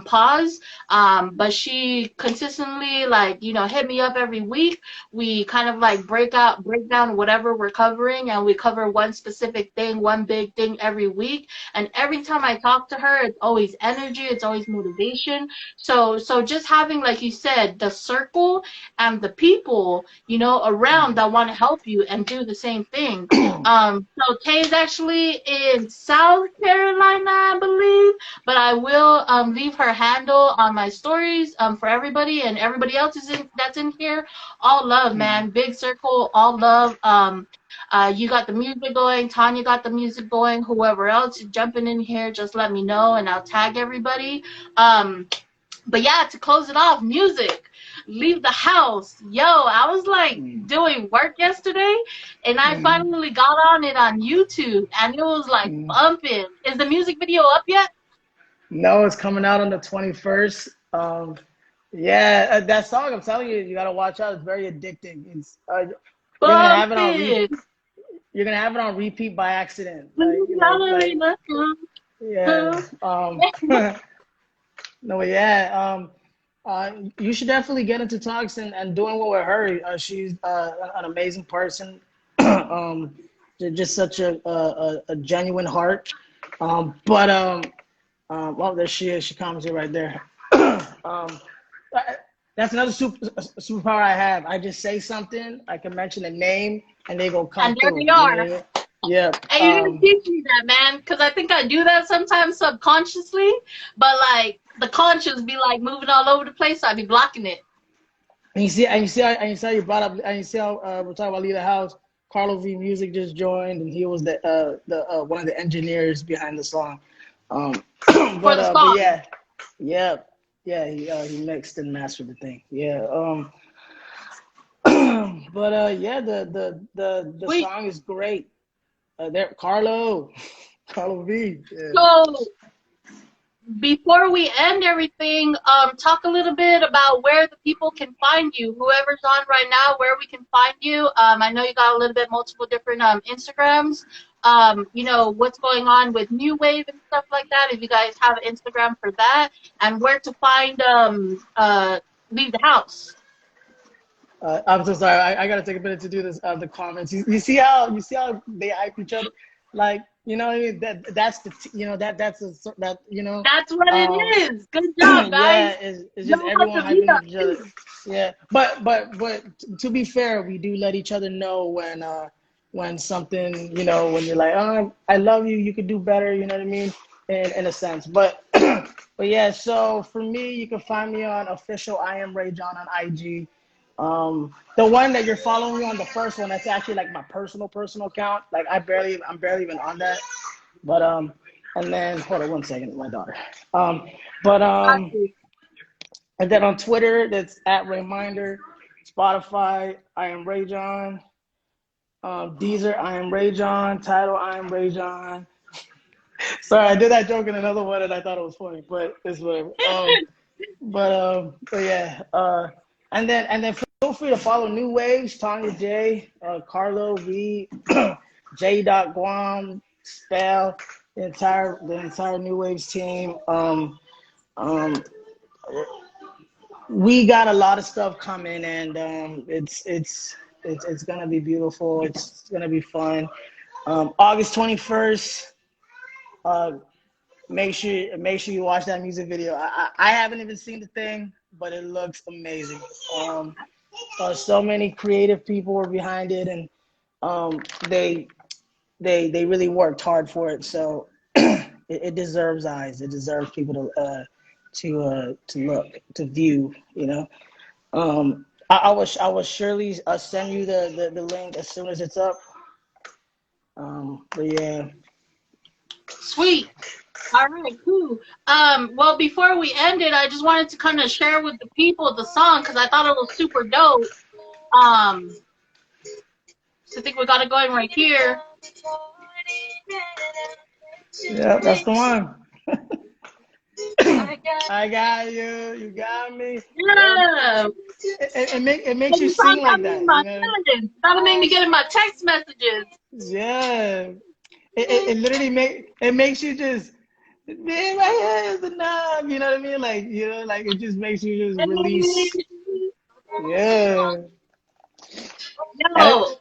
pause. But she consistently, like, hit me up every week. We kind of like break down whatever we're covering, and we cover one specific thing, one big thing every week. And every time I talk to her, it's always energy, it's always motivation. So just having, like you said, the circle and the people, around that want to help you and do the same thing. So Tay's actually in South Carolina, I believe, but I will leave her handle on my stories for everybody, and everybody else that's in here. All love, man. Big circle, all love. You got the music going. Tanya got the music going. Whoever else is jumping in here, just let me know, and I'll tag everybody. But yeah, to close it off, music. Leave the house. Yo, I was like doing work yesterday, and I finally got on it on YouTube, and it was like bumping. Is the music video up yet? No, it's coming out on the 21st. Yeah, that song, I'm telling you, you gotta watch out. It's very addicting. You're gonna have it on Bumping. you're gonna have it on repeat by accident. Like yeah. No, yeah. You should definitely get into talks and doing what with her. She's an amazing person. um, just such a genuine heart. Well, there she is. She commented right there. um, that's another superpower I have. I just say something. I can mention a name, and they go come And there through. they You know what I are. mean? Yeah. And you didn't teach me that, man, because I think I do that sometimes subconsciously, but like the conscious be like moving all over the place, so I be blocking it. And you see how you brought up, and you see how we're talking about Leave the House. Carlo V Music just joined, and he was the one of the engineers behind the song. Um, For the but song. yeah, he mixed and mastered the thing. Yeah. Yeah, the Sweet. song is great. There, Carlo V. Yeah. So before we end everything, talk a little bit about where the people can find you. Whoever's on right now, where we can find you. I know you got a little bit multiple different Instagrams. you know, what's going on with New Wave and stuff like that. If you guys have Instagram for that, and where to find Leave the House. I'm so sorry. I gotta take a minute to do this. The comments. You see how they hype each other, like you know what I mean. That's the you know that's a, that you know. That's what it Um, is. Good job, yeah, guys. it's Yo, just everyone Leave hyping each other. the Yeah, but to be fair, we do let each other know when something when you're like, oh, I love you. You could do better. You know what I mean? In a sense, but but yeah. So for me, you can find me on official Iamrayjohn on IG. The one that you're following me on, the first one, that's actually like my personal account. Like I'm barely even on that. But and then hold on one second, my daughter. Um, but and then on Twitter, that's at Reminder. Spotify, I am Ray John. Deezer, I am Ray John. Title, I am Ray John. Sorry, I did that joke in another one and I thought it was funny, but it's whatever. But yeah. And then feel free to follow New Waves, Tanya J, Carlo V, J. Guam, Spell, the entire New Waves team. Um, we got a lot of stuff coming, and it's gonna be beautiful. It's gonna be fun. August 21st. Uh, make sure you watch that music video. I haven't even seen the thing, but it looks amazing. Um, so many creative people were behind it, and um, they they really worked hard for it. So it deserves eyes. It deserves people to look, to view. I will surely send you the link as soon as it's up. But yeah. Sweet. All right, cool. Well, before we end it, I just wanted to kind of share with the people the song because I thought it was super dope. So I think we got it going right here. Yeah, that's the one. I got you. You got me. Yep. Yeah. It makes you The sing song got like me in that, my feelings. That'll make me get in my text messages. Yeah. It literally makes you just man, my hair is enough. You know what I mean? Like like it just makes you just release. Yeah. And Yo, it,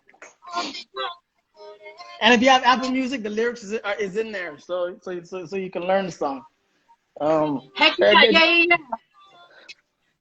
and if you have Apple Music, the lyrics is in there, so you can learn the song. heck yeah, And yeah, yeah, yeah.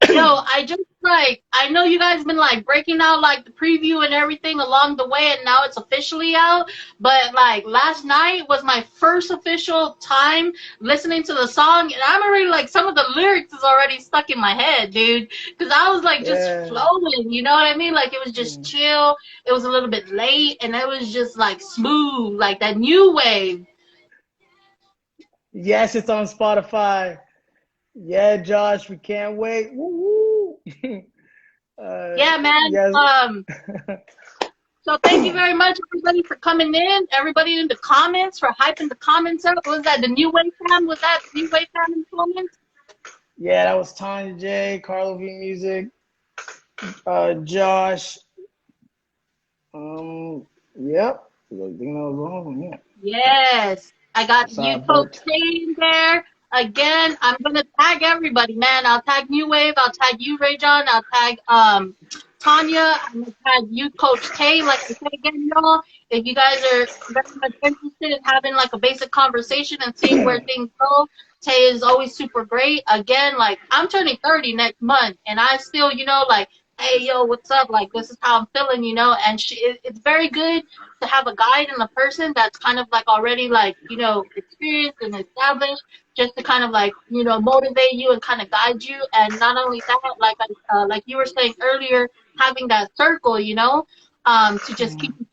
Yo, I just like I know you guys been like breaking out like the preview and everything along the way, and now it's officially out. But like last night was my first official time listening to the song, and I'm already like some of the lyrics is already stuck in my head, dude. Because I was like just yeah. flowing, you know what I mean? Like it was just chill. It was a little bit late, and it was just like smooth, like that new wave. Yes, it's on Spotify. Yeah, Josh, we can't wait. Woo woo. Yeah, man. Yes. So thank you very much, everybody, for coming in. Everybody in the comments for hyping the comments up. Was that the New Wave fam? Was that the New Wave fam in the comments? Yeah, that was Tanya J, Carlo V Music, Josh. Yep. I think that was wrong. Yeah. Yes. I got That's how you, it Coach worked. K, in there. Again, I'm gonna tag everybody, man. I'll tag New Wave. I'll tag you, Ray John. I'll tag Tanya. I'm gonna tag you, Coach Tay. Like I said again, y'all, if you guys are very much interested in having like a basic conversation and seeing where things go, Tay is always super great. Again, like I'm turning 30 next month, and I still, like, hey, yo, what's up? Like this is how I'm feeling, And it's very good to have a guide and a person that's kind of like already like experienced and established, just to kind of like motivate you and kind of guide you. And not only that, like you were saying earlier, having that circle, to just keep each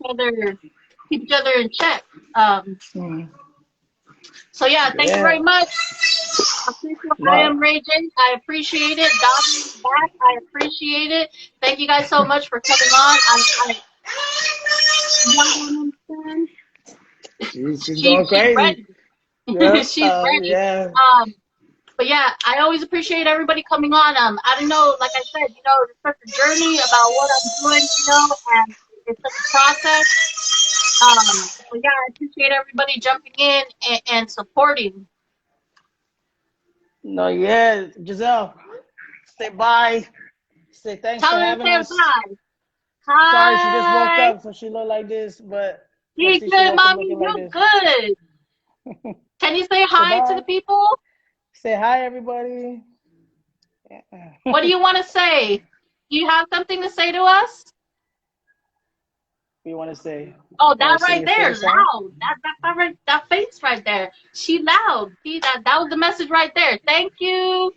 other in check. Mm. So yeah, thank you very Yeah. much. Official, I No. am Ray J. I appreciate it. Donnie is back. I appreciate it. Thank you guys so much for coming on. Y'all don't understand. She's She's going crazy. ready. Yep. She's ready. Yeah. But yeah, I always appreciate everybody coming on. I don't know, like I said, it's such a journey about what I'm doing, and it's such a process. But yeah, I appreciate everybody jumping in and supporting. No, yeah, Giselle, say bye. Say thanks Tell for her to having say us. bye. Sorry she just woke Hi. up, so she look like this, but next Be thing she good, woke up mommy. looking like You this. good. Can you say Say hi to the bye. people? Say hi, everybody. What do you want to say? Do you have something to say to us? You want to say? Oh, Want that to sing right your there, favorite song? loud. That right, that face right there. She loud. See that? That was the message right there. Thank you.